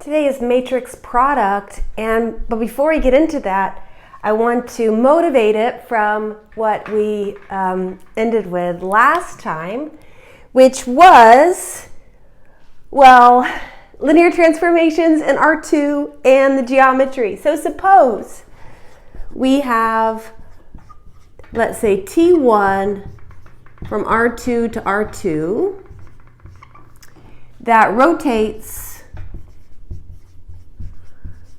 today is matrix product, but before we get into that, I want to motivate it from what we ended with last time, which was, well, linear transformations in R2 and the geometry. So suppose we have, let's say, T1 from R2 to R2 that rotates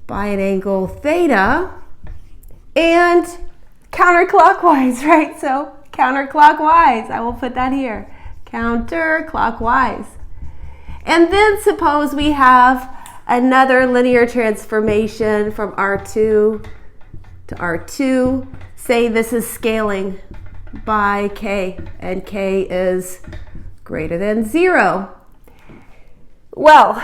by an angle theta and counterclockwise, right? So counterclockwise, I will put that here, counterclockwise. And then suppose we have another linear transformation from R2 to R2. Say this is scaling by k, and k is greater than 0. Well,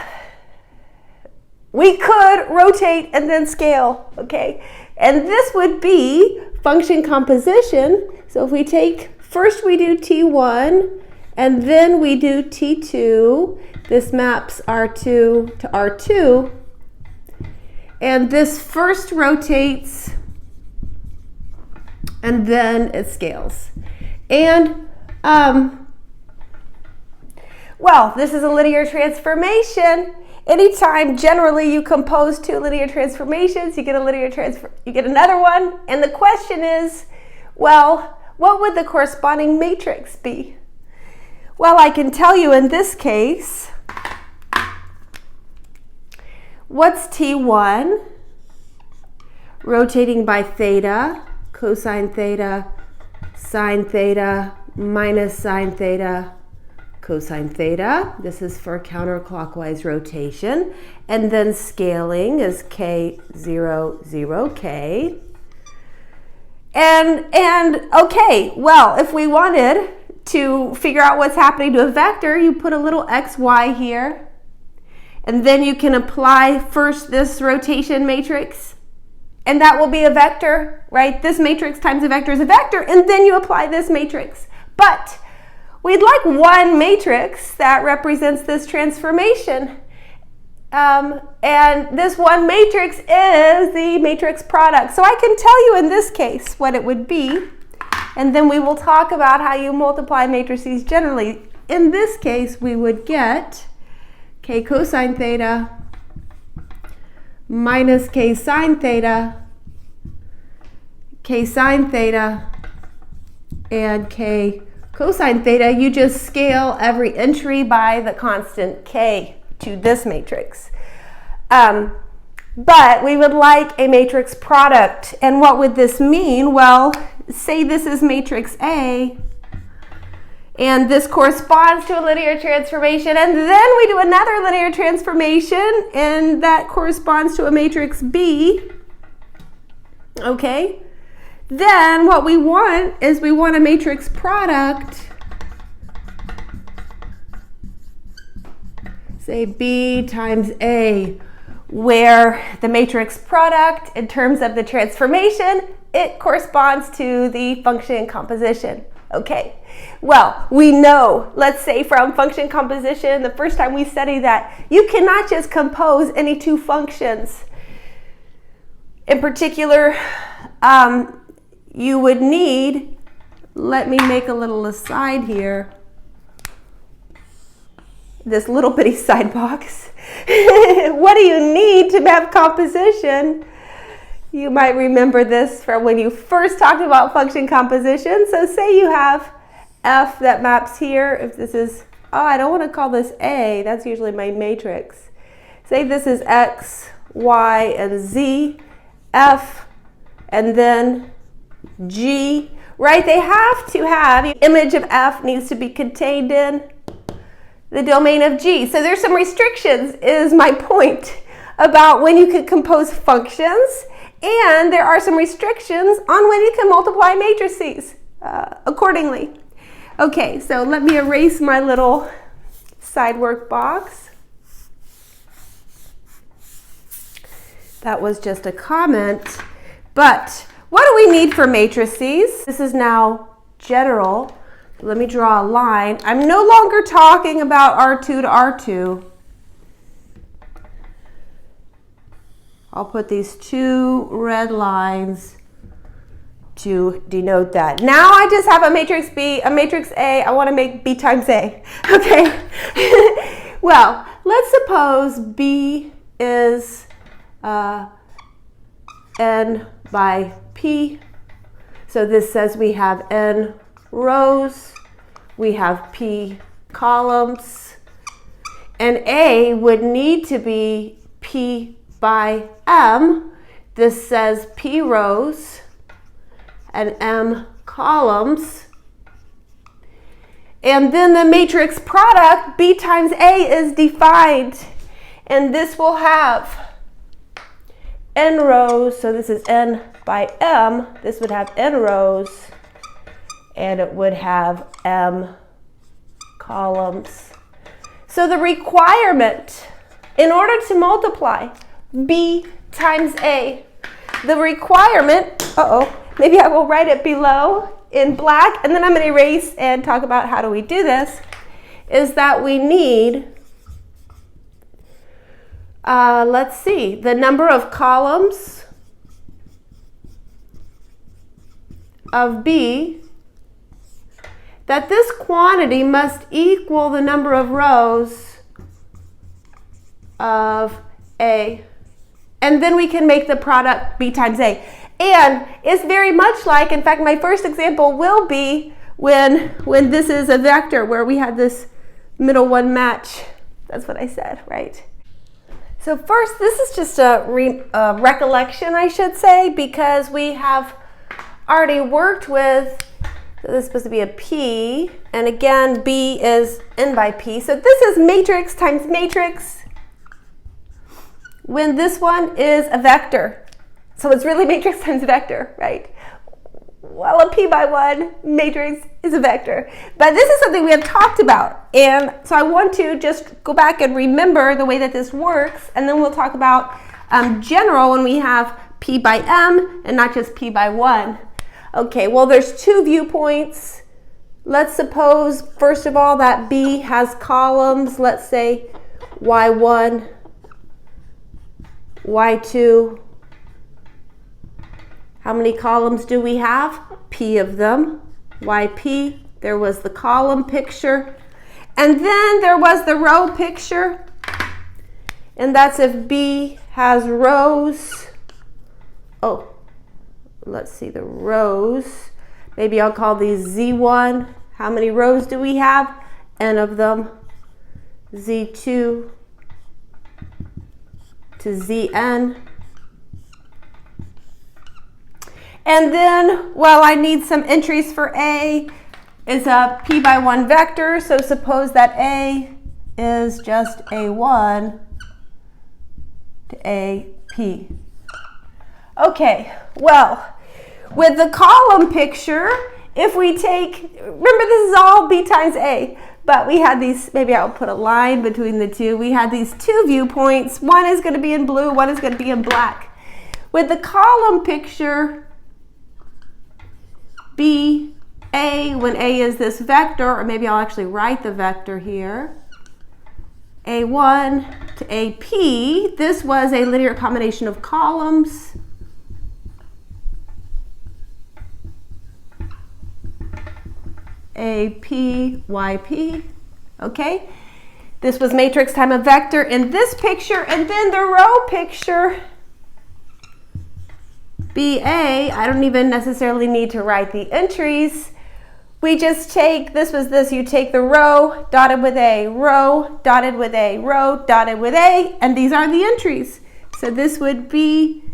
we could rotate and then scale, okay? And this would be function composition. So if we take, first we do T1, and then we do T2. This maps R2 to R2. And this first rotates, and then it scales. And, well, this is a linear transformation. Anytime generally you compose two linear transformations, you get another one. And the question is, well, what would the corresponding matrix be? Well, I can tell you in this case, what's T1? Rotating by theta, cosine theta, sine theta, minus sine theta, cosine theta. This is for counterclockwise rotation. And then scaling is k, 0, 0, k. And okay, well, if we wanted to figure out what's happening to a vector, you put a little x, y here. And then you can apply first this rotation matrix. And that will be a vector, right? This matrix times a vector is a vector. And then you apply this matrix. But we'd like one matrix that represents this transformation. And this one matrix is the matrix product. So I can tell you in this case what it would be. And then we will talk about how you multiply matrices generally. In this case, we would get k cosine theta minus k sine theta, k sine theta, and k cosine theta. You just scale every entry by the constant k to this matrix. But we would like a matrix product. And what would this mean? Well, say this is matrix A, and this corresponds to a linear transformation, and then we do another linear transformation, and that corresponds to a matrix B, okay? Then what we want is we want a matrix product, say B times A, where the matrix product, in terms of the transformation, it corresponds to the function composition. Okay, well, we know, let's say from function composition, the first time we studied that, you cannot just compose any two functions. In particular, you would need, let me make a little aside here, this little bitty side box. What do you need to map composition? You might remember this from when you first talked about function composition. So say you have f that maps here. If this is, I don't want to call this A. That's usually my matrix. Say this is x, y, and z, f, and then g, right? They have to have, the image of f needs to be contained in the domain of g. So there's some restrictions, is my point, about when you can compose functions. And there are some restrictions on when you can multiply matrices accordingly. Okay, so let me erase my little side work box. That was just a comment. But what do we need for matrices? This is now general. Let me draw a line. I'm no longer talking about R2 to R2. I'll put these two red lines to denote that. Now I just have a matrix B, a matrix A. I want to make B times A. Okay. Well, let's suppose B is n by p. So this says we have n rows, we have p columns, and A would need to be p by m. This says p rows and m columns. And then the matrix product, B times A, is defined. And this will have n rows, so this is n by m. This would have n rows, and it would have m columns. So the requirement, in order to multiply B times A, the requirement, maybe I will write it below in black, and then I'm going to erase and talk about how do we do this, is that we need, let's see, the number of columns of B, that this quantity must equal the number of rows of A. And then we can make the product B times A. And it's very much like, in fact, my first example will be when this is a vector where we had this middle one match. That's what I said, right? So first, this is just a recollection, I should say, because we have already worked with, so this is supposed to be a P, and again, B is n by P. So this is matrix times matrix when this one is a vector. So it's really matrix times vector, right? Well, a P by 1 matrix is a vector. But this is something we have talked about. And so I want to just go back and remember the way that this works, and then we'll talk about general when we have P by M and not just P by 1. Okay, well, there's two viewpoints. Let's suppose, first of all, that B has columns. Let's say Y1, Y2. How many columns do we have? P of them. YP, there was the column picture. And then there was the row picture. And that's if B has rows. Oh, let's see the rows. Maybe I'll call these Z1. How many rows do we have? N of them. Z2 to Zn. And then, well, I need some entries for A. Is a P by 1 vector, so suppose that A is just A1 to AP. Okay, well, with the column picture, if we take, remember this is all B times A, but we had these, maybe I'll put a line between the two. We had these two viewpoints. One is going to be in blue, one is going to be in black. With the column picture, B, A, when A is this vector, or maybe I'll actually write the vector here, A1 to AP, this was a linear combination of columns. AP, YP, okay? This was matrix times a vector in this picture, and then the row picture, BA, I don't even necessarily need to write the entries. We just take, this was this, you take the row dotted with A, row dotted with A, row dotted with A, and these are the entries. So this would be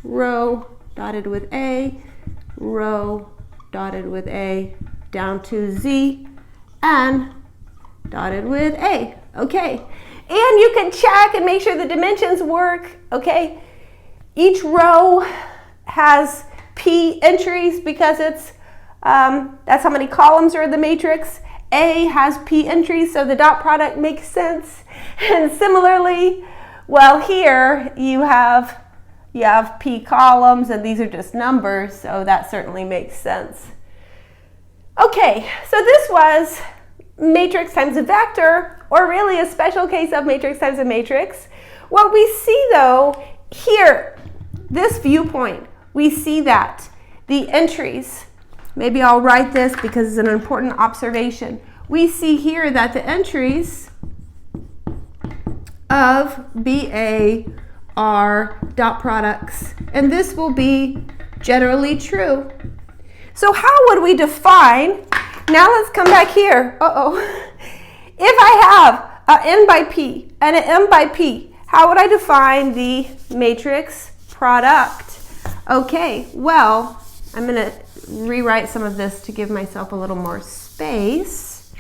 row dotted with A, row dotted with A, down to Z, and dotted with A, okay? And you can check and make sure the dimensions work, okay? Each row has P entries because it's, that's how many columns are in the matrix. A has P entries, so the dot product makes sense. And similarly, well, here you have P columns, and these are just numbers, so that certainly makes sense. Okay, so this was matrix times a vector, or really a special case of matrix times a matrix, What we see though, here, this viewpoint, we see that the entries, maybe I'll write this because it's an important observation. We see here that the entries of BA are dot products, and this will be generally true. So how would we define, now let's come back here, if I have a n by p and an m by p, how would I define the matrix product? Okay, well, I'm going to rewrite some of this to give myself a little more space.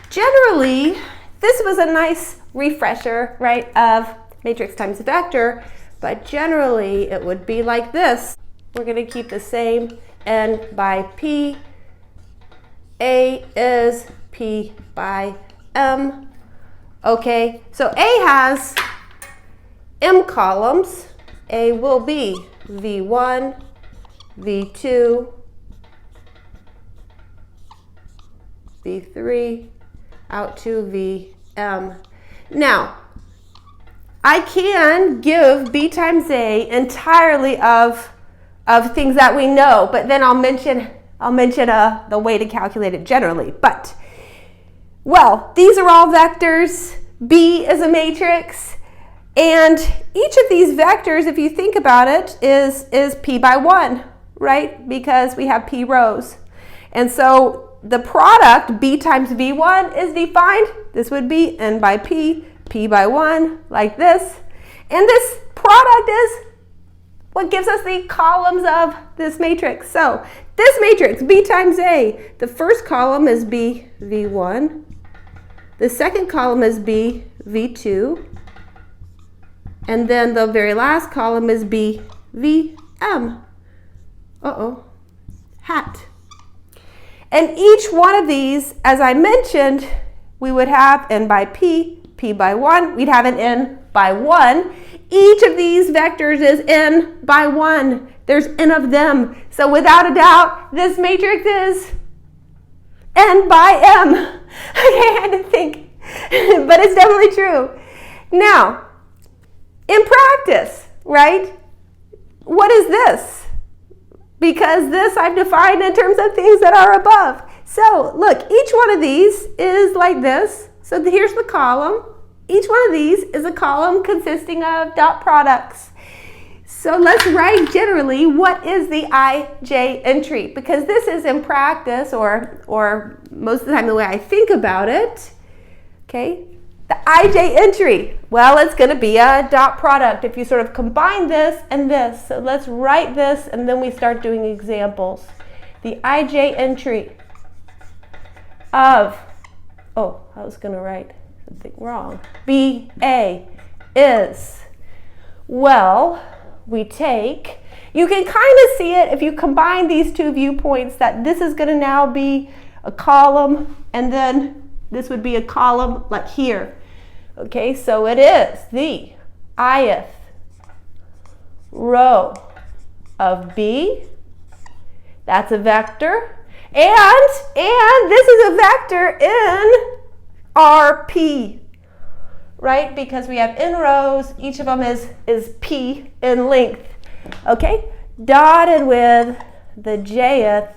Generally, this was a nice refresher, right, of matrix times vector, but generally it would be like this. We're going to keep the same n by p. A is p by m. Okay, so A has m columns. A will be V1, V2, V3, out to Vm. Now, I can give B times A entirely of things that we know, but then I'll mention the way to calculate it generally. But, well, these are all vectors. B is a matrix. And each of these vectors, if you think about it, is p by 1, right? Because we have p rows. And so the product, b times v1, is defined. This would be n by p, p by 1, like this. And this product is what gives us the columns of this matrix. So this matrix, b times a, the first column is b v1. The second column is b v2. And then the very last column is B, V, M. Hat. And each one of these, as I mentioned, we would have n by p, p by 1. We'd have an n by 1. Each of these vectors is n by 1. There's n of them. So without a doubt, this matrix is n by m. Okay, I had to think, but it's definitely true. Now, in practice, right, what is this? Because this I've defined in terms of things that are above. So look, each one of these is like this. So here's the column. Each one of these is a column consisting of dot products. So let's write generally what is the ij entry, because this is in practice or most of the time the way I think about it. Okay. The ij entry, well, it's going to be a dot product if you sort of combine this and this. So let's write this and then we start doing examples. The ij entry of, I was going to write something wrong. BA is, well, we take, you can kind of see it if you combine these two viewpoints that this is going to now be a column and then this would be a column like here. Okay, so it is the ith row of B. That's a vector. And this is a vector in RP, right? Because we have n rows, each of them is p in length. Okay, dotted with the jth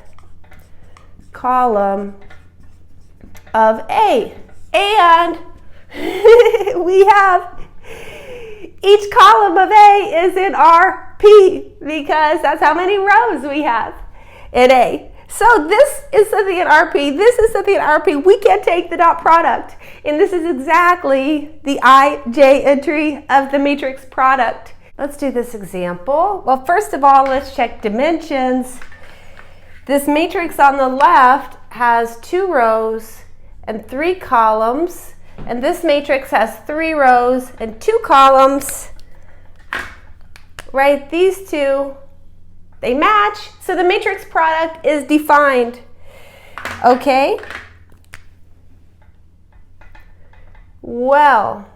column of A. And we have each column of A is in RP because that's how many rows we have in A. So this is something in RP, this is something in RP. We can take the dot product, and this is exactly the ij entry of the matrix product. Let's do this example. Well, first of all, let's check dimensions. This matrix on the left has 2 rows and 3 columns, and this matrix has 3 rows and 2 columns. Right, these two, they match, so the matrix product is defined. Okay? Well,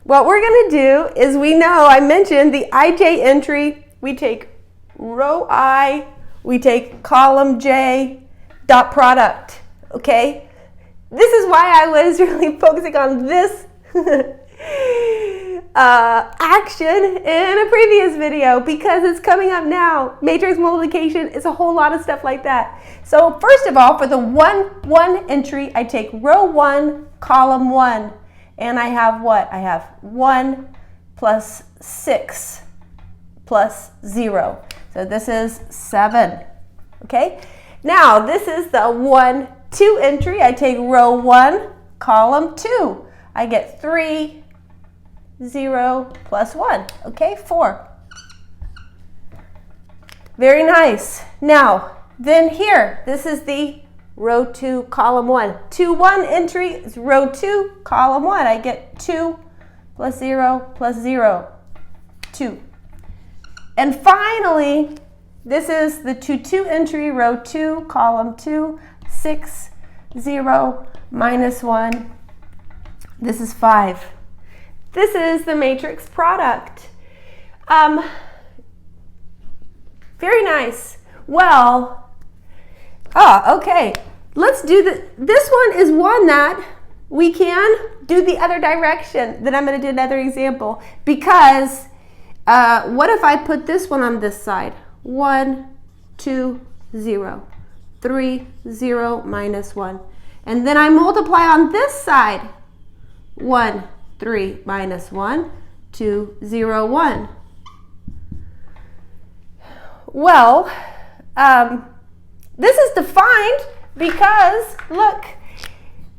what we're going to do is, we know, I mentioned the ij entry, we take row I, we take column j, dot product, okay? this is why I was really focusing on this action in a previous video, because it's coming up now. Matrix multiplication is a whole lot of stuff like that. So first of all, for the one entry, I take row 1, column 1, and I have what? I have 1 plus 6 plus 0. So this is 7. Okay? Now this is the 1, 2 entry. I take row 1, column 2. I get 3, 0 plus 1. Okay, 4. Very nice. Now, then here, this is the row 2, column 1. 2, 1 entry is row 2, column 1. I get 2 plus 0 plus 0, 2. And finally, this is the 2, 2 entry, row 2, column 2, 6, 0, minus 1. This is 5. This is the matrix product. Very nice. Well, okay. Let's do this one is one that we can do the other direction. Then I'm going to do another example, because what if I put this one on this side? 1, 2, 0. 3, 0, minus 1. And then I multiply on this side. 1, 3, minus 1, 2, 0, 1. Well, this is defined because, look,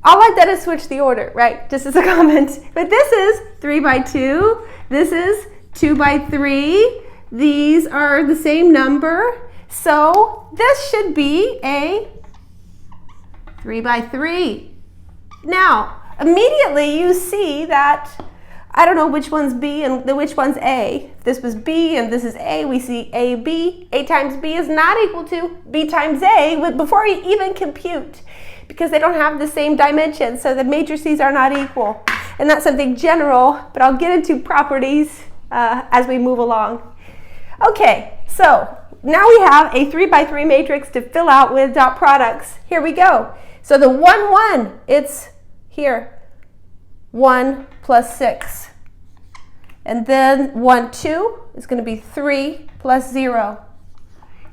all I've done is switch the order, right? Just as a comment. But this is 3 by 2. This is 2 by 3. These are the same number. So this should be a 3 by 3. Now, immediately you see that, I don't know which one's B and which one's A. If this was B and this is A, we see AB. A times B is not equal to B times A before we even compute, because they don't have the same dimensions, so the matrices are not equal. And that's something general, but I'll get into properties as we move along. Okay, so now we have a 3 by 3 matrix to fill out with dot products. Here we go. So the 1, 1, it's here, 1 plus 6. And then 1, 2 is going to be 3 plus 0.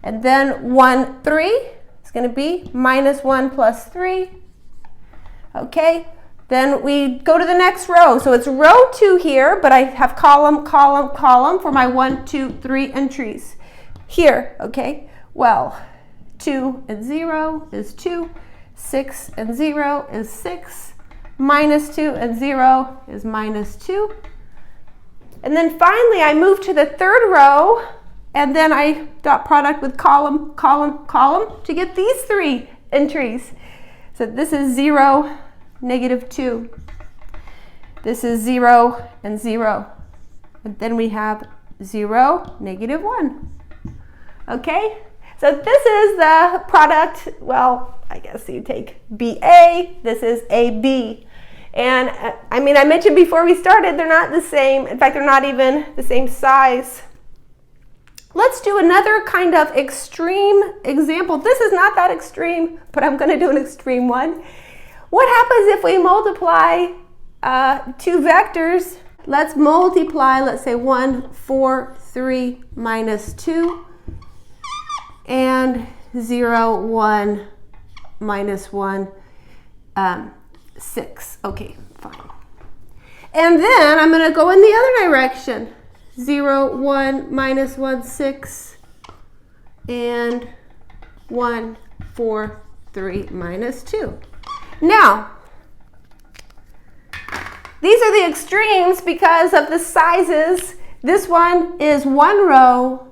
And then 1, 3 is going to be minus 1 plus 3. Okay, then we go to the next row. So it's row 2 here, but I have column, column, column for my 1, 2, 3 entries. Here, okay, well, 2 and 0 is 2. 6 and 0 is 6. Minus 2 and 0 is minus 2. And then finally I move to the third row, and then I dot product with column, column, column to get these 3 entries. So this is 0, negative 2. This is 0 and 0. And then we have 0, negative 1. Okay? So this is the product. Well, I guess you take BA, this is AB. And I mean, I mentioned before we started, they're not the same. In fact, they're not even the same size. Let's do another kind of extreme example. This is not that extreme, but I'm going to do an extreme one. What happens if we multiply 2 vectors? Let's multiply, let's say 1, 4, 3, minus 2. And 0, 1, minus 1, 6. Okay, fine. And then I'm going to go in the other direction. 0, 1, minus 1, 6. And 1, 4, 3, minus 2. Now, these are the extremes because of the sizes. This one is 1 row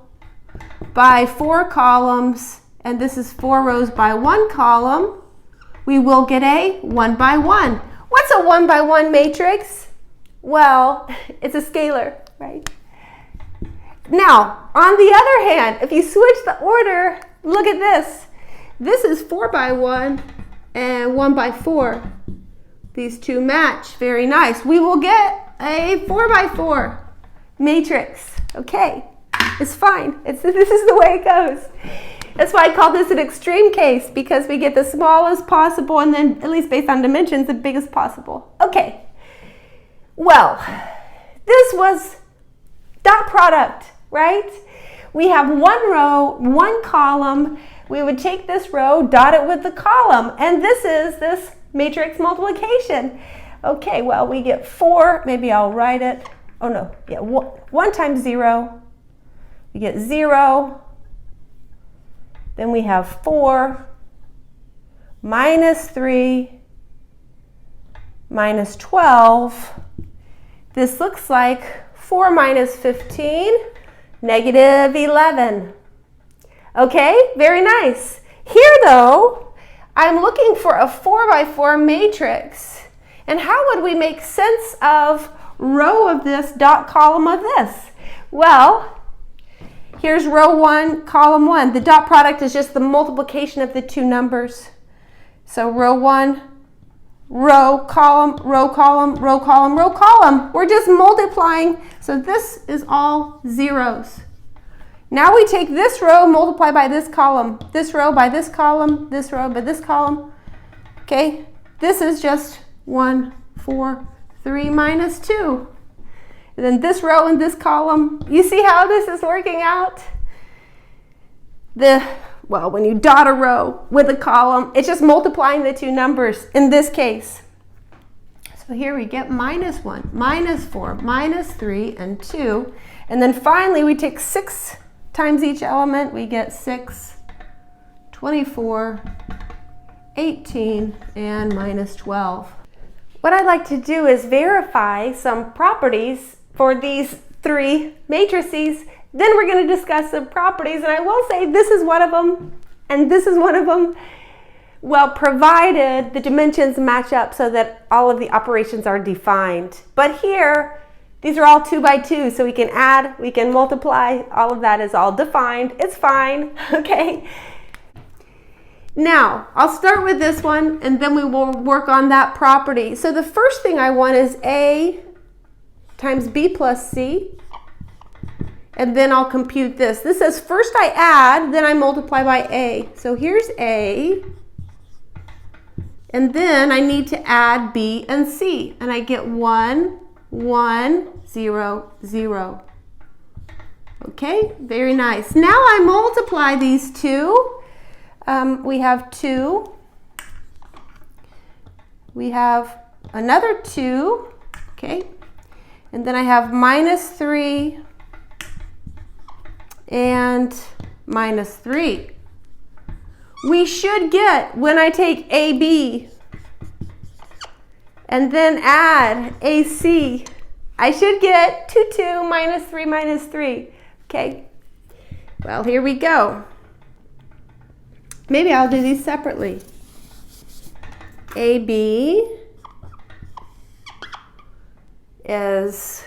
by 4 columns, and this is 4 rows by 1 column. We will get a 1 by 1. What's a 1 by 1 matrix? Well, it's a scalar, right? Now, on the other hand, if you switch the order, look at this. This is 4 by 1 and 1 by 4. These two match. Very nice. We will get a 4 by 4 matrix. Okay. It's fine. This is the way it goes. That's why I call this an extreme case, because we get the smallest possible and then, at least based on dimensions, the biggest possible. Okay, well, this was dot product, right? We have one row, one column. We would take this row, dot it with the column, and this is this matrix multiplication. Okay, well, we get 4. Maybe I'll write it. Oh, no. Yeah, 1 times 0. We get 0. Then we have 4 minus 3 minus 12. This looks like 4 minus 15, negative 11. Okay, very nice. Here, though, I'm looking for a 4 by 4 matrix. And how would we make sense of row of this dot column of this? Well, here's row 1, column 1. The dot product is just the multiplication of the two numbers. So row 1, row, column, row, column, row, column, row, column. We're just multiplying. So this is all zeros. Now we take this row, multiply by this column, this row by this column, this row by this column. Okay, this is just 1, 4, 3 minus 2. And then this row and this column. You see how this is working out? Well, when you dot a row with a column, it's just multiplying the two numbers in this case. So here we get minus 1, minus 4, minus 3, and 2. And then finally we take 6 times each element. We get 6, 24, 18, and minus 12. What I'd like to do is verify some properties for these 3 matrices. Then we're going to discuss the properties, and I will say this is one of them, and this is one of them. Well, provided the dimensions match up so that all of the operations are defined. But here, these are all 2 by 2, so we can add, we can multiply, all of that is all defined. It's fine, okay? Now, I'll start with this one, and then we will work on that property. So the first thing I want is A times B plus C, and then I'll compute this. This says first I add, then I multiply by A. So here's A, and then I need to add B and C, and I get 1, 1, 0, 0. Okay, very nice. Now I multiply these two. We have 2. We have another 2, okay? And then I have minus 3 and minus 3. We should get, when I take AB and then add AC, I should get 2, 2 minus 3 minus 3. Okay, well, here we go. Maybe I'll do these separately. AB is,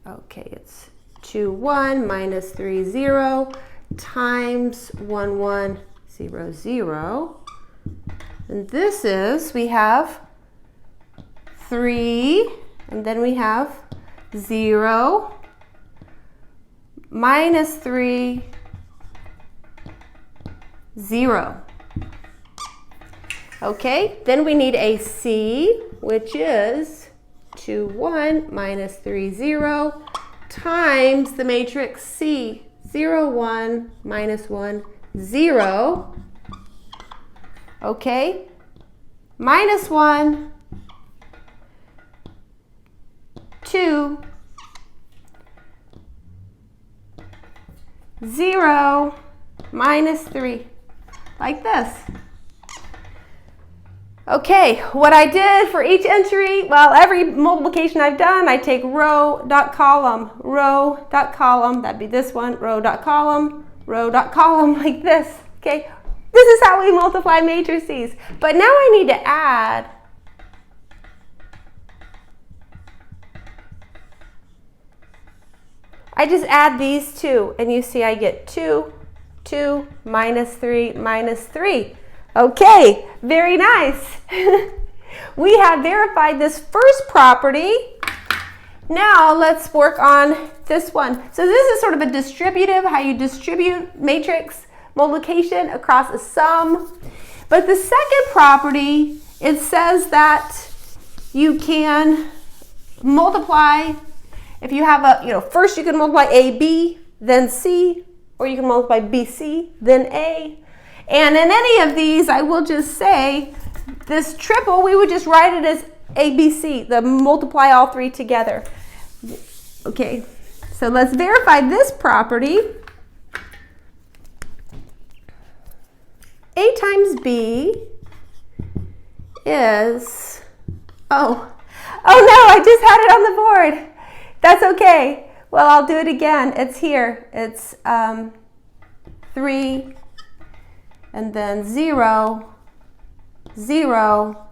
okay, it's 2, 1 minus 3, 0 times 1, 1, 0, 0. And this is, we have 3, and then we have 0 minus 3, 0. Okay, then we need a C, which is 2, 1 minus 3, 0 times the matrix C, 0, 1 minus 1, 0. Okay, minus 1, 2, 0, minus 3, like this. Okay, what I did for each entry, well, every multiplication I've done, I take row dot column, that'd be this one, row dot column, like this. Okay, this is how we multiply matrices. But now I need to add. I just add these two, and you see I get 2, 2 minus 3 minus 3. Okay, very nice. We have verified this first property. Now let's work on this one. So this is sort of a distributive, how you distribute matrix multiplication across a sum. But the second property, it says that you can multiply, if you have a, first you can multiply AB, then C, or you can multiply BC, then A. And in any of these, I will just say, this triple, we would just write it as ABC, multiply all three together. Okay, so let's verify this property. A times B is, oh no, I just had it on the board. That's okay. Well, I'll do it again. It's here. It's 3, and then 0, 0,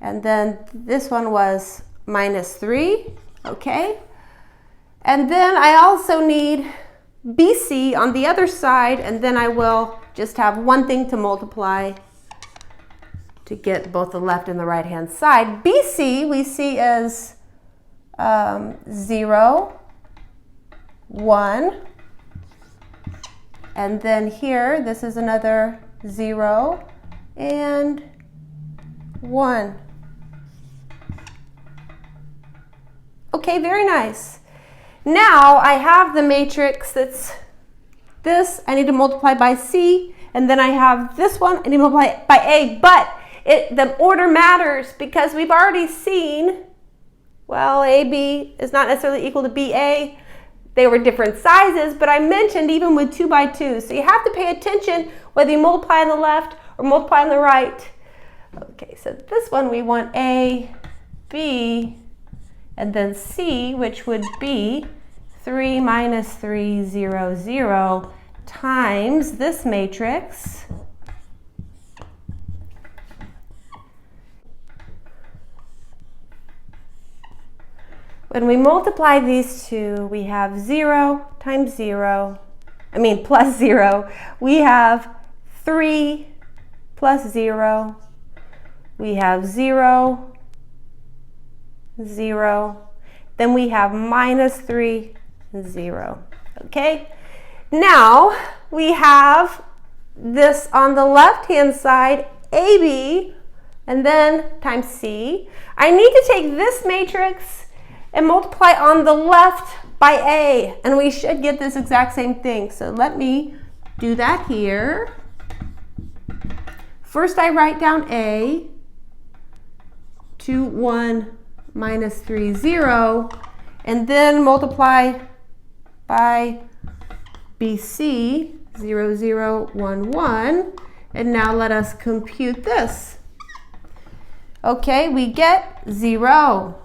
and then this one was -3, okay? And then I also need BC on the other side, and then I will just have one thing to multiply to get both the left and the right hand side. BC we see as 0, 1, and then here this is another 0 and 1. Okay, very nice. Now I have the matrix that's this, I need to multiply by C, and then I have this one, I need to multiply by A, but the order matters because we've already seen, well, AB is not necessarily equal to BA. They were different sizes, but I mentioned even with 2 by 2. So you have to pay attention whether you multiply on the left or multiply on the right. Okay, so this one we want A, B, and then C, which would be 3 minus 3, 0, 0 times this matrix. When we multiply these two, we have 0 times 0, plus 0. We have 3 plus 0. We have 0, 0. Then we have -3, 0. Okay? Now we have this on the left-hand side, AB, and then times C. I need to take this matrix and multiply on the left by A, and we should get this exact same thing. So let me do that here. First I write down A, 2, 1, -3, 0, and then multiply by BC, 0, 0, 1, 1, and now let us compute this. Okay, we get 0.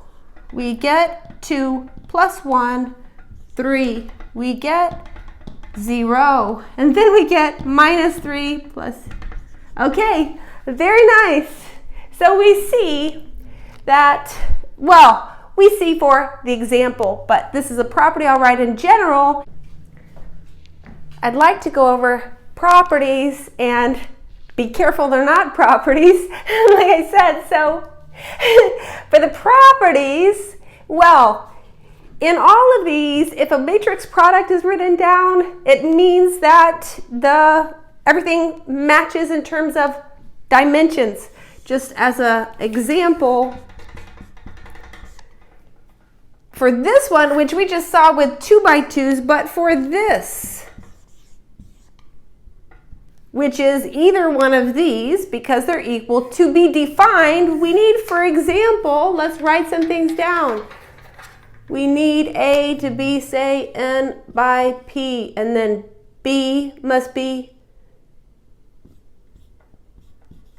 We get 2 plus 1, 3. We get 0. And then we get -3 plus. Okay, very nice. So we see that, well, we see for the example, but this is a property I'll write in general. I'd like to go over properties and be careful they're not properties, like I said. So for the properties, well, in all of these, if a matrix product is written down, it means that everything matches in terms of dimensions. Just as an example, for this one, which we just saw with 2 by 2s, but for this, which is either one of these, because they're equal, to be defined, we need, for example, let's write some things down. We need A to be, say, N by P, and then B must be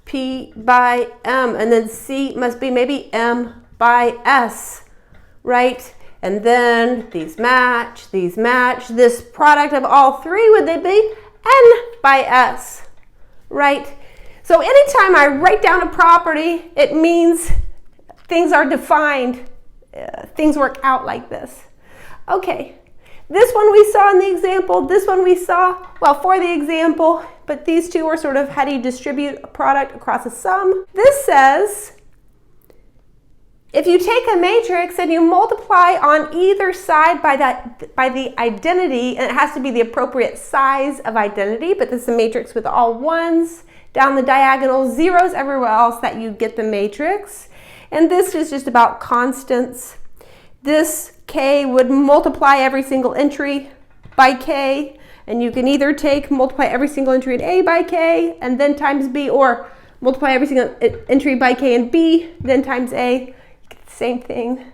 P by M, and then C must be maybe M by S, right? And then these match, this product of all three, would they be N by S, right? So anytime I write down a property, it means things are defined. Things work out like this. Okay, this one we saw in the example, this one we saw, well, for the example, but these two are sort of how do you distribute a product across a sum. This says If you take a matrix and you multiply on either side by the identity, and it has to be the appropriate size of identity, but this is a matrix with all ones down the diagonal, zeros everywhere else, that you get the matrix. And this is just about constants. This k would multiply every single entry by k, and you can either multiply every single entry in A by k and then times B, or multiply every single entry by k and B, then times A. Same thing.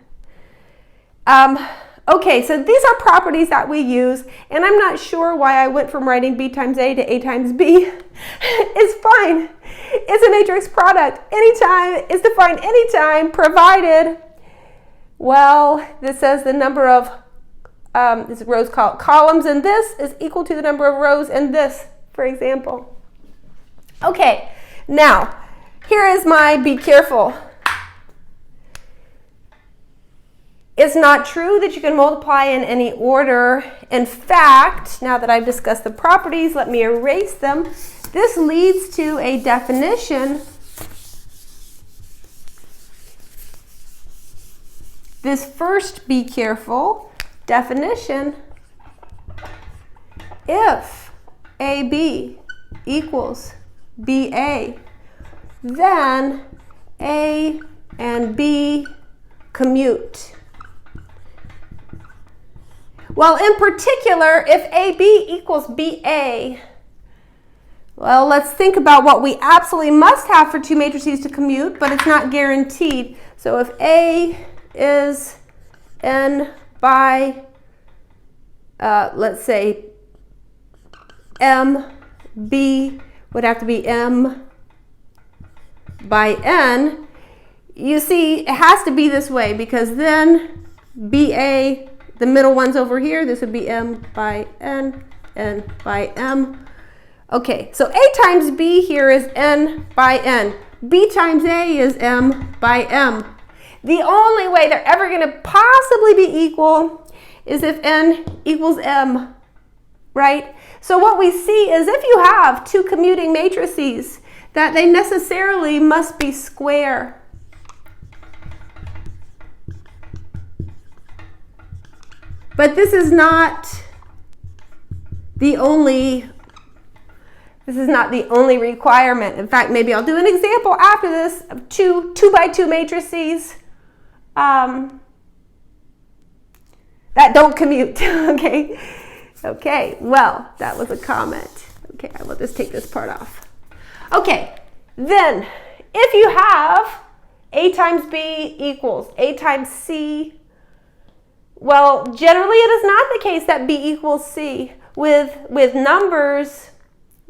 Okay, so these are properties that we use, and I'm not sure why I went from writing B times A to A times B. It's fine. It's a matrix product. Anytime is defined anytime, provided, well, this says the number of this rows called columns in this is equal to the number of rows in this, for example. Okay, now here is my be careful. It's not true that you can multiply in any order. In fact, now that I've discussed the properties, let me erase them. This leads to a definition. This first be careful definition, if AB equals BA, then A and B commute. Well, in particular, if AB equals BA, well, let's think about what we absolutely must have for two matrices to commute, but it's not guaranteed. So if A is n by, let's say, M, B would have to be M by n, you see, it has to be this way, because then BA, the middle one's over here, this would be M by N by M. Okay, so A times B here is N by N. B times A is M by M. The only way they're ever going to possibly be equal is if N equals M, right? So what we see is if you have two commuting matrices, that they necessarily must be square. But this is not the only requirement. In fact, maybe I'll do an example after this of two by two matrices that don't commute. Okay, well, that was a comment. Okay, I will just take this part off. Okay, then if you have A times B equals A times C, well, generally it is not the case that B equals C. With numbers,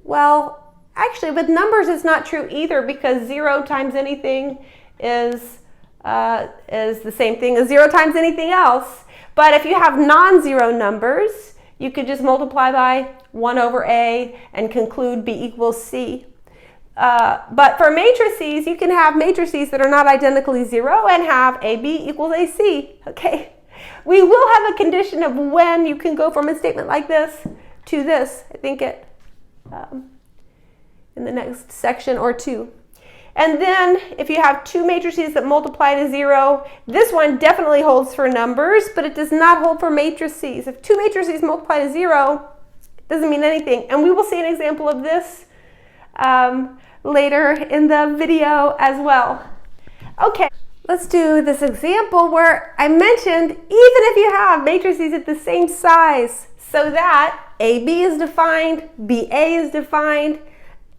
well, actually with numbers it's not true either, because 0 times anything is the same thing as 0 times anything else. But if you have non-zero numbers, you could just multiply by 1 over A and conclude B equals C. But for matrices, you can have matrices that are not identically 0 and have AB equals AC, okay? We will have a condition of when you can go from a statement like this to this, I think in the next section or two. And then if you have two matrices that multiply to 0, this one definitely holds for numbers, but it does not hold for matrices. If two matrices multiply to 0, it doesn't mean anything. And we will see an example of this later in the video as well. Okay. Let's do this example where I mentioned even if you have matrices at the same size, so that AB is defined, BA is defined,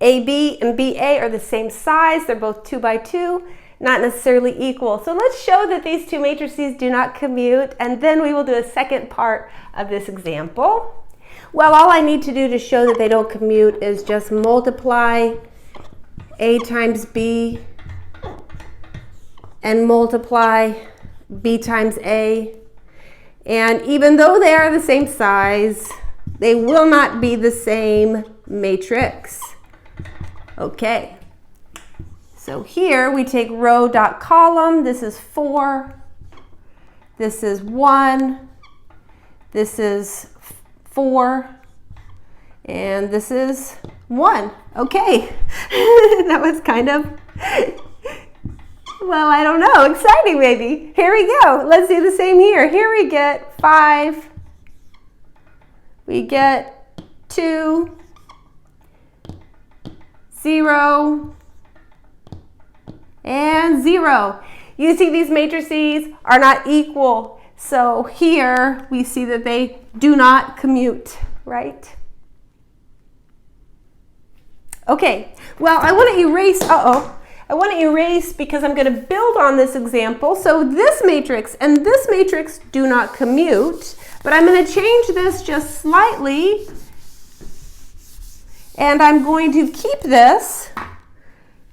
AB and BA are the same size, they're both 2 by 2, not necessarily equal. So let's show that these two matrices do not commute, and then we will do a second part of this example. Well, all I need to do to show that they don't commute is just multiply A times B and multiply B times A. And even though they are the same size, they will not be the same matrix. Okay, so here we take row dot column. This is 4, this is 1, this is 4, and this is 1. Okay, that was kind of Well, I don't know. Exciting, maybe. Here we go. Let's do the same here. Here we get 5. We get 2, 0, and 0. You see these matrices are not equal. So here we see that they do not commute, right? Okay, well, I want to erase, I want to erase because I'm going to build on this example. So this matrix and this matrix do not commute, but I'm going to change this just slightly, and I'm going to keep this,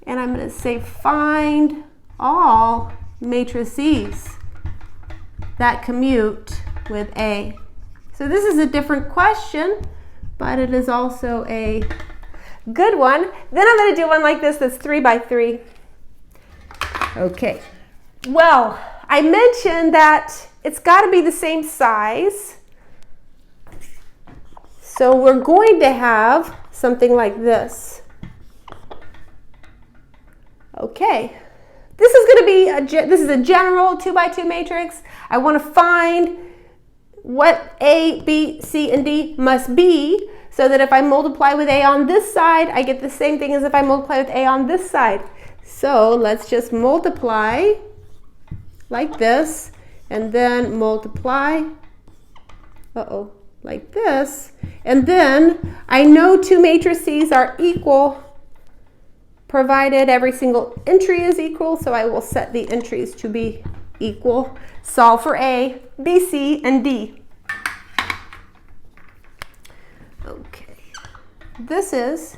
and I'm going to say find all matrices that commute with A. So this is a different question, but it is also a good one. Then I'm going to do one like this that's 3 by 3. Okay. Well, I mentioned that it's got to be the same size. So we're going to have something like this. Okay. This is going to be this is a general 2 by 2 matrix. I want to find what A, B, C, and D must be, so that if I multiply with A on this side, I get the same thing as if I multiply with A on this side. So let's just multiply like this, and then multiply, like this. And then I know 2 matrices are equal, provided every single entry is equal, so I will set the entries to be equal. Solve for A, B, C, and D. Okay, this is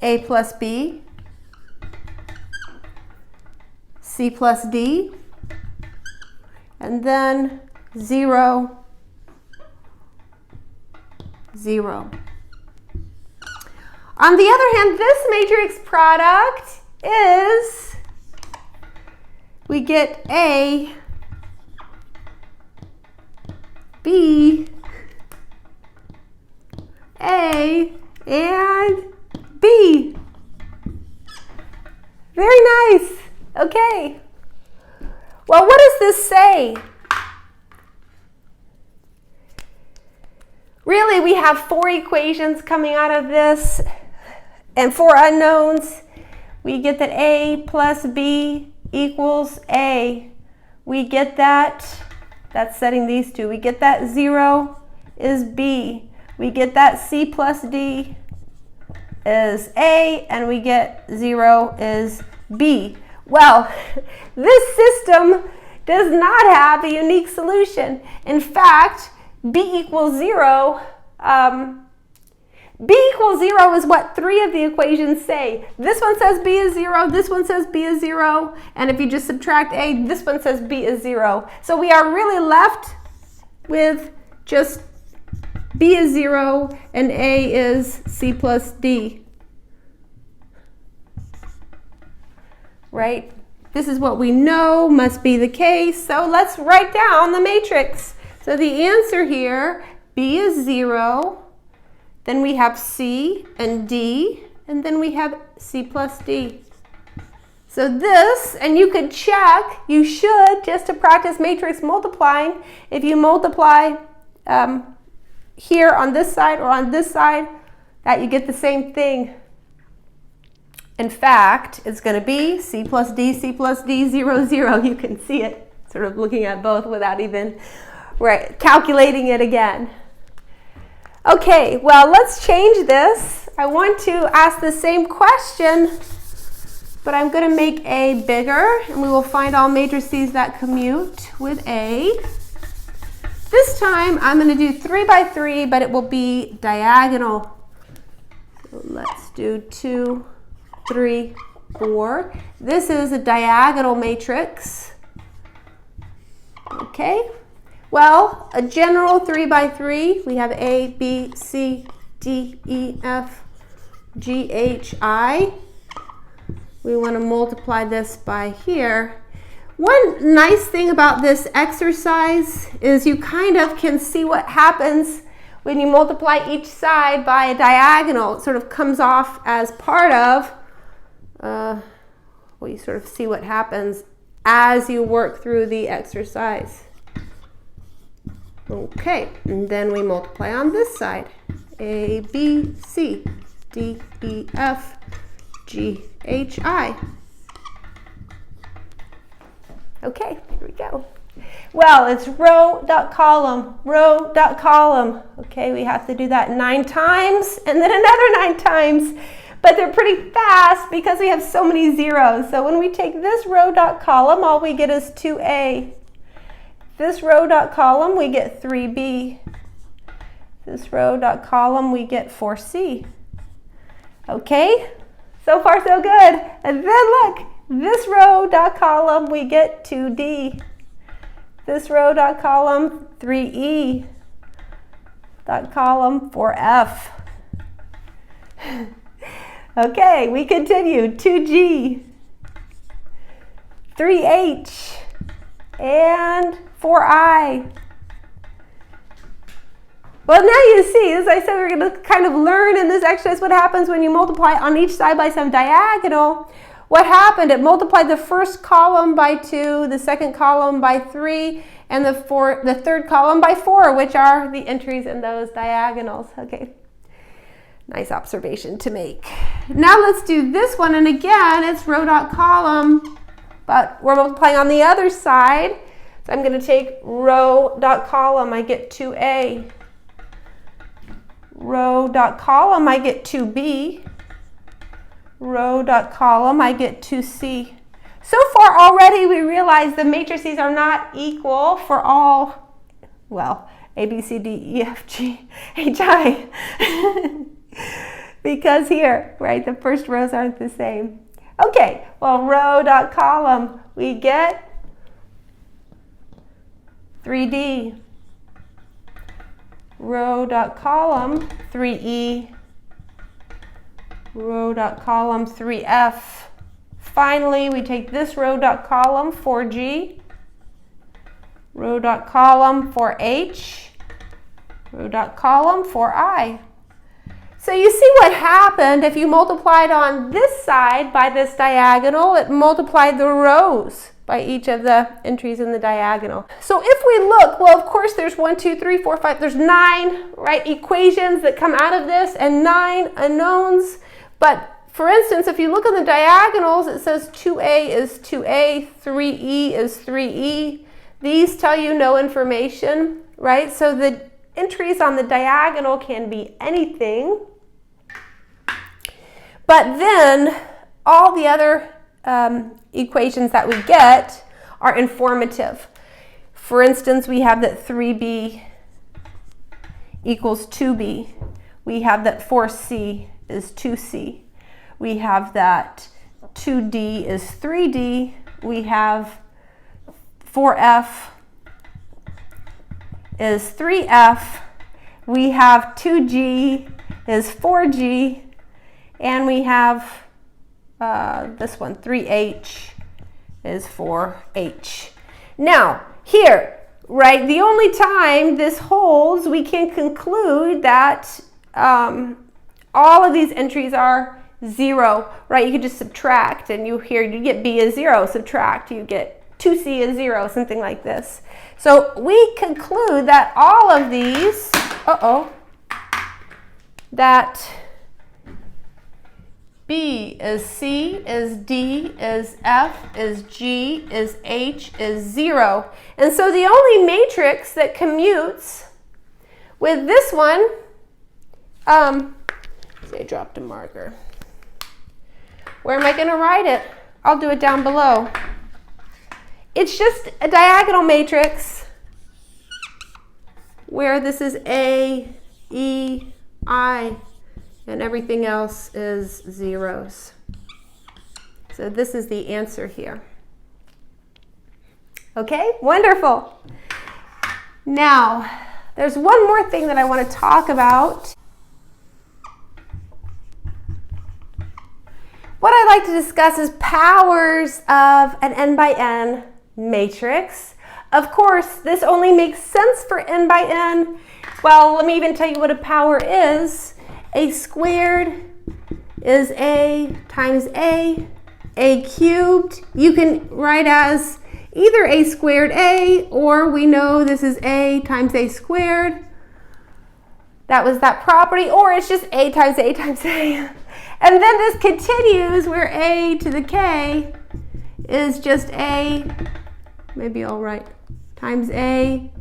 A plus B, C plus D, and then 0, 0. On the other hand, this matrix product is, we get A, B, A, and B. Very nice. Okay. Well, what does this say? Really, we have 4 equations coming out of this and 4 unknowns. We get that A plus B equals A. We get that, that's setting these two. We get that 0 is B. We get that C plus D is A, and we get 0 is B. Well, this system does not have a unique solution. In fact, B equals 0. B equals 0 is what 3 of the equations say. This one says B is 0, this one says B is 0, and if you just subtract A, this one says B is 0. So we are really left with just B is 0 and A is C plus D. Right? This is what we know must be the case. So let's write down the matrix. So the answer here, B is 0, then we have C and D, and then we have C plus D. So this, and you could check, you should, just to practice matrix multiplying, if you multiply here on this side or on this side, that you get the same thing. In fact, it's going to be C plus D, 0, 0. You can see it, sort of looking at both without even calculating it again. Okay, well, let's change this. I want to ask the same question, but I'm going to make A bigger, and we will find all matrices that commute with A. This time, I'm going to do 3 by 3, but it will be diagonal. So let's do 2, 3, 4. This is a diagonal matrix. Okay. Well, a general 3 by 3, we have A, B, C, D, E, F, G, H, I. We want to multiply this by here. One nice thing about this exercise is you kind of can see what happens when you multiply each side by a diagonal. It sort of comes off as part of Well, you sort of see what happens as you work through the exercise. Okay, and then we multiply on this side. A, B, C, D, E, F, G, H, I. Okay, here we go. Well, it's row dot column, row dot column. Okay, we have to do that 9 times and then another 9 times. But they're pretty fast because we have so many zeros. So when we take this row dot column, all we get is 2A. This row dot column, we get 3B. This row dot column, we get 4C. Okay, so far so good. And then look, this row dot column, we get 2D. This row dot column, 3E. Dot column, 4F. Okay, we continue. 2G, 3H, and 4I. Well, now you see, as I said, we're going to kind of learn in this exercise what happens when you multiply on each side by some diagonal. What happened? It multiplied the first column by 2, the second column by 3, and the third column by 4, which are the entries in those diagonals. Okay, nice observation to make. Now let's do this one, and again, it's row dot column, but we're multiplying on the other side. So I'm going to take row dot column, I get 2A. Row dot column, I get 2B. Row dot column, I get 2C. So far already we realize the matrices are not equal for all, well, A, B, C, D, E, F, G, H, I. Because here, right, the first rows aren't the same. Okay, well, row dot column, we get 3D. Row dot column, 3E. Row dot column, 3F. Finally, we take this row dot column, 4G. Row dot column, 4H. Row dot column, 4I. So you see what happened if you multiplied on this side by this diagonal, it multiplied the rows by each of the entries in the diagonal. So if we look, well, of course, there's 1, 2, 3, 4, 5, there's 9, right, equations that come out of this and 9 unknowns. But for instance, if you look on the diagonals, it says 2A is 2A, 3E is 3E. These tell you no information, right? So the entries on the diagonal can be anything. But then all the other equations that we get are informative. For instance, we have that 3B equals 2B. We have that 4C is 2C. We have that 2D is 3D. We have 4F is 3F. We have 2G is 4G. And we have this one, 3H is 4H. Now, here, right, the only time this holds, we can conclude that all of these entries are 0, right? You could just subtract, and you get B is 0, subtract, you get 2C is 0, something like this. So we conclude that all of these, that B is C, is D, is F, is G, is H, is 0. And so the only matrix that commutes with this one, say I dropped a marker. Where am I going to write it? I'll do it down below. It's just a diagonal matrix where this is A, E, I, and everything else is zeros. So this is the answer here. Okay, wonderful. Now, there's one more thing that I want to talk about. What I'd like to discuss is powers of an n by n matrix. Of course, this only makes sense for n by n. Well, let me even tell you what a power is. A squared is A times A a cubed, you can write as either a squared a, or we know this is a times a squared. That was that property, or it's just a times a times a. And then this continues where a to the k is just a, maybe I'll write times a,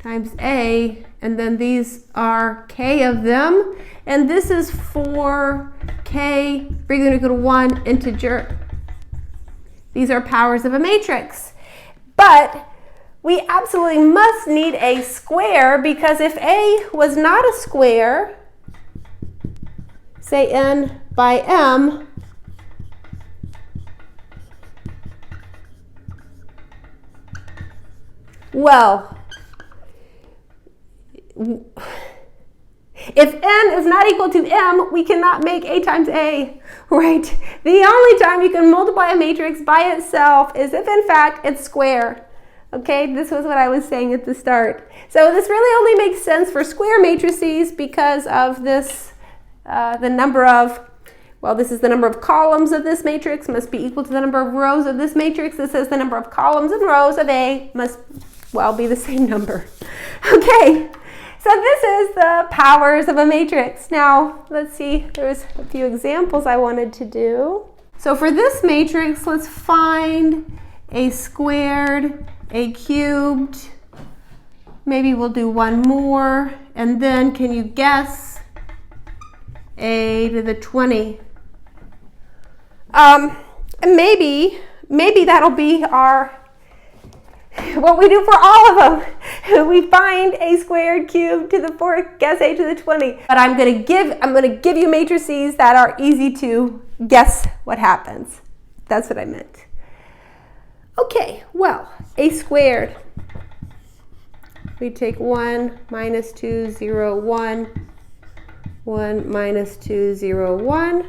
and then these are k of them, and this is for k bigger than or equal to 1 integer. These are powers of a matrix. But we absolutely must need a square, because if a was not a square, say n by m, well, if n is not equal to m, we cannot make a times a, right? The only time you can multiply a matrix by itself is if, in fact, it's square. Okay, this was what I was saying at the start. So this really only makes sense for square matrices because of this, the number of, well, this is the number of columns of this matrix must be equal to the number of rows of this matrix. This says the number of columns and rows of A must, well, be the same number. Okay. So this is the powers of a matrix. Now, let's see, there's a few examples I wanted to do. So for this matrix, let's find a squared, a cubed. Maybe we'll do one more. And then can you guess a to the 20? Maybe that'll be our, what we do for all of them. We find a squared cubed to the 4th, guess a to the 20. But I'm going to give you matrices that are easy to guess what happens. That's what I meant. Okay, well, a squared. We take 1 minus 2, 0, 1. 1 minus 2, 0, 1.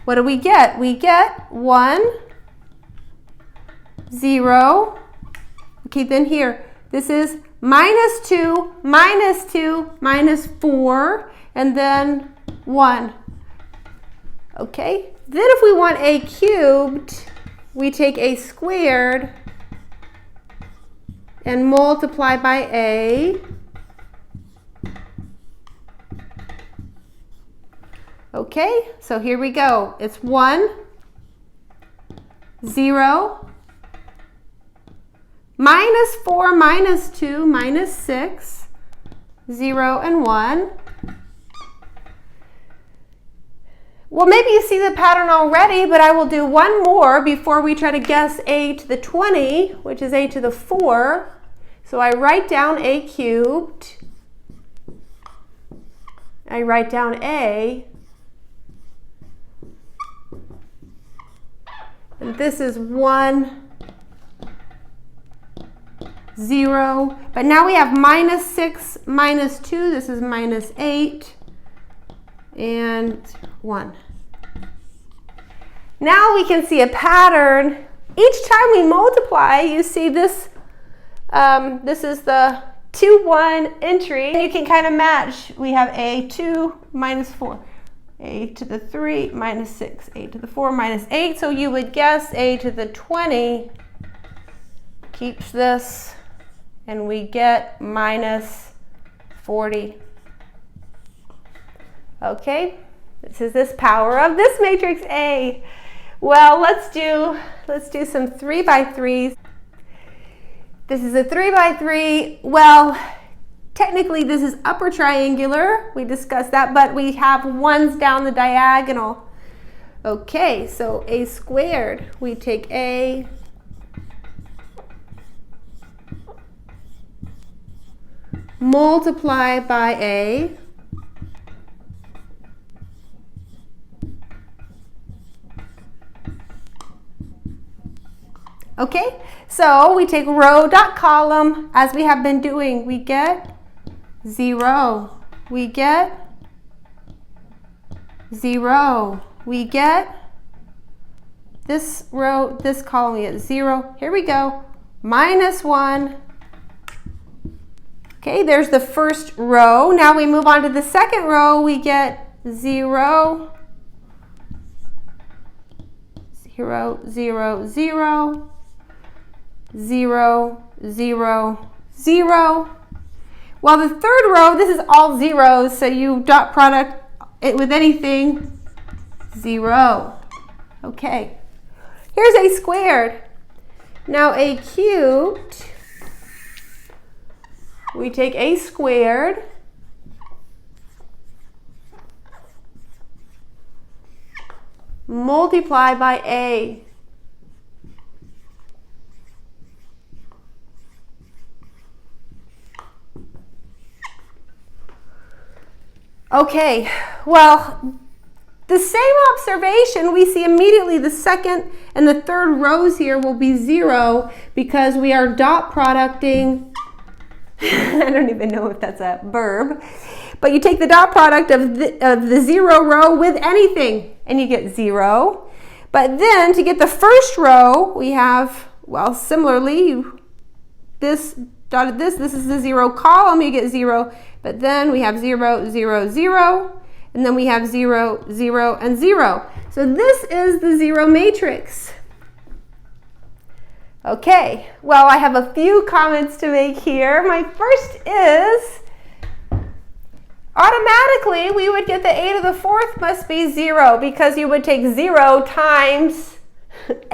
What do we get? We get 1, 0. Okay, then here, this is minus 2, minus 2, minus 4, and then 1. Okay, then if we want a cubed, we take a squared and multiply by a. Okay, so here we go. It's 1, 0, minus 4, minus 2, minus 6, 0, and 1. Well, maybe you see the pattern already, but I will do one more before we try to guess a to the 20, which is a to the 4. So I write down a cubed. I write down a. And this is 1, 0. But now we have minus 6, minus 2. This is minus 8. And 1. Now we can see a pattern. Each time we multiply, you see this, this is the 2, 1 entry. And you can kind of match. We have a 2 minus 4. A to the 3 minus 6, a to the 4 minus 8. So you would guess a to the 20 keeps this, and we get minus 40. Okay, this is this power of this matrix A. Well, let's do some 3 by 3s. This is a 3 by 3. Well, technically this is upper triangular. We discussed that, but we have 1s down the diagonal. Okay, so a squared. We take a, multiply by a. Okay, so we take row dot column as we have been doing. We get 0. We get 0. We get this row, this column, we get 0. Here we go. Minus 1. Okay, there's the first row. Now we move on to the second row. We get 0, 0, 0, 0, 0, 0, 0. Well, the third row, this is all zeros, so you dot product it with anything, 0. Okay. Here's a squared. Now a cubed, we take a squared, multiply by a. Okay, well, the same observation, we see immediately the second and the third rows here will be 0 because we are dot producting, I don't even know if that's a verb, but you take the dot product of the 0 row with anything and you get 0. But then to get the first row, we have, well, similarly, this dotted this is the 0 column, you get 0, but then we have 0, 0, 0. And then we have 0, 0, and 0. So this is the 0 matrix. Okay, well, I have a few comments to make here. My first is, automatically, we would get the a to the fourth must be 0 because you would take 0 times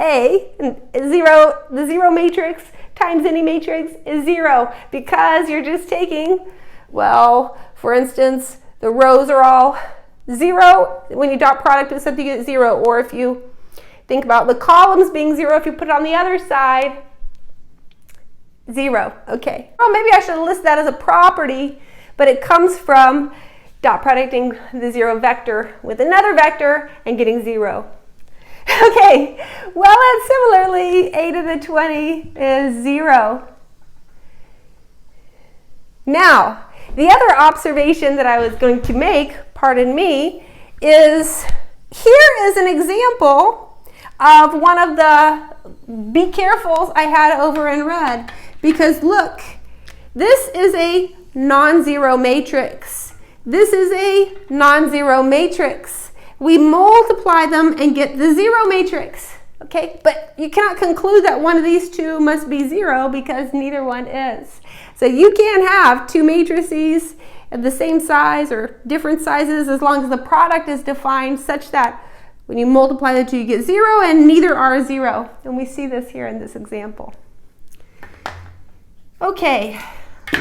a, and the 0 matrix times any matrix is 0 because you're just taking, well, for instance, the rows are all 0. When you dot product with something, you get 0. Or if you think about the columns being 0, if you put it on the other side, 0. Okay. Well, maybe I should list that as a property, but it comes from dot producting the 0 vector with another vector and getting 0. Okay. Well, and similarly, a to the 20 is 0. Now, the other observation that I was going to make, pardon me, is here is an example of one of the be carefuls I had over in red. Because look, this is a non-zero matrix. This is a non-zero matrix. We multiply them and get the 0 matrix. Okay, but you cannot conclude that one of these two must be 0 because neither one is. So you can have two matrices of the same size or different sizes as long as the product is defined such that when you multiply the two you get 0 and neither are 0. And we see this here in this example. Okay,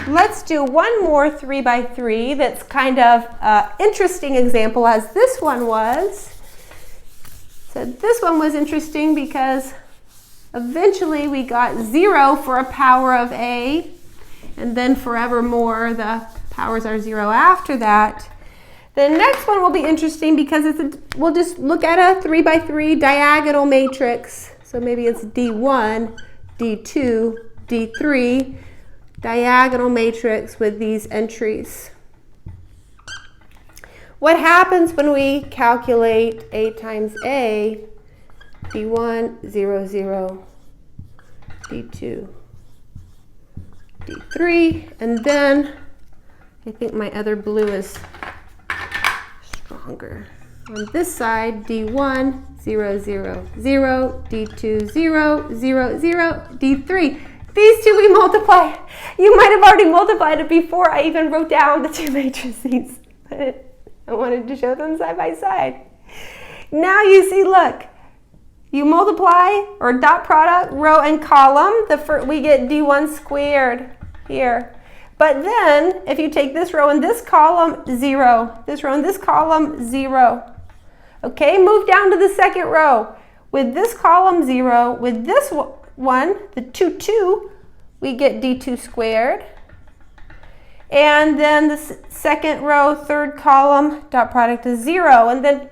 let's do one more 3 by 3 that's kind of an interesting example as this one was. So this one was interesting because eventually we got 0 for a power of a, and then forevermore the powers are 0 after that. The next one will be interesting because we'll just look at a 3 by 3 diagonal matrix. So maybe it's D1, D2, D3, diagonal matrix with these entries. What happens when we calculate a times a, D1, 0, 0, D2, D3, and then I think my other blue is stronger. On this side, D1, 0, 0, 0, D2, 0, 0, 0, D3. These two we multiply. You might have already multiplied it before I even wrote down the two matrices. But I wanted to show them side by side. Now you see, look, you multiply or dot product row and column. We get D1 squared here. But then if you take this row and this column, 0. This row and this column, 0. Okay, move down to the second row. With this column, 0. With this one, the 2, 2, we get D2 squared. And then the second row, third column, dot product is 0. And then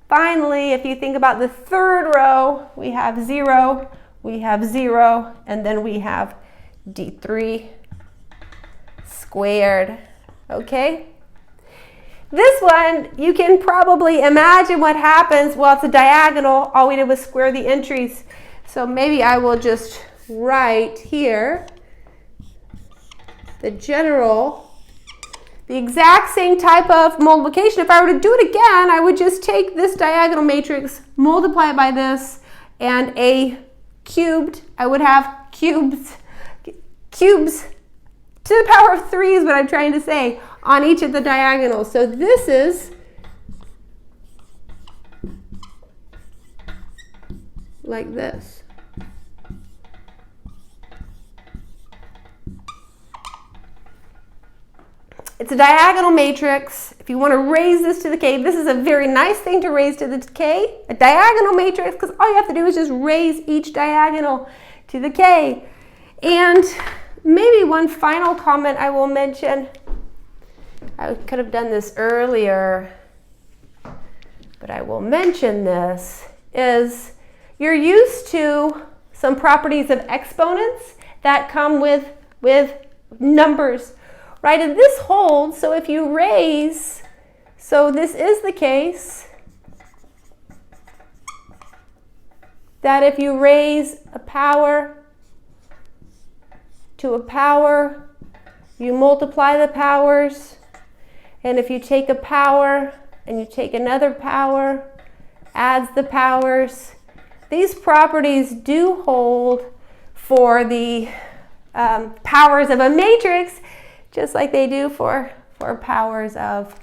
finally, if you think about the third row, we have 0, we have 0, and then we have D3 squared. Okay? This one, you can probably imagine what happens. Well, it's a diagonal. All we did was square the entries. So maybe I will just write here the exact same type of multiplication. If I were to do it again, I would just take this diagonal matrix, multiply it by this, and a cubed, I would have cubes to the power of 3 is what I'm trying to say on each of the diagonals. So this is like this. It's a diagonal matrix. If you want to raise this to the k, this is a very nice thing to raise to the k, a diagonal matrix, because all you have to do is just raise each diagonal to the k. And maybe one final comment I will mention. I could have done this earlier, but I will mention this, is you're used to some properties of exponents that come with numbers, right? And this holds, so if you raise, so this is the case, that if you raise a power to a power, you multiply the powers, and if you take a power and you take another power, adds the powers. These properties do hold for the powers of a matrix, just like they do for powers of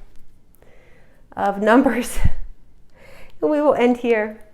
numbers. And we will end here.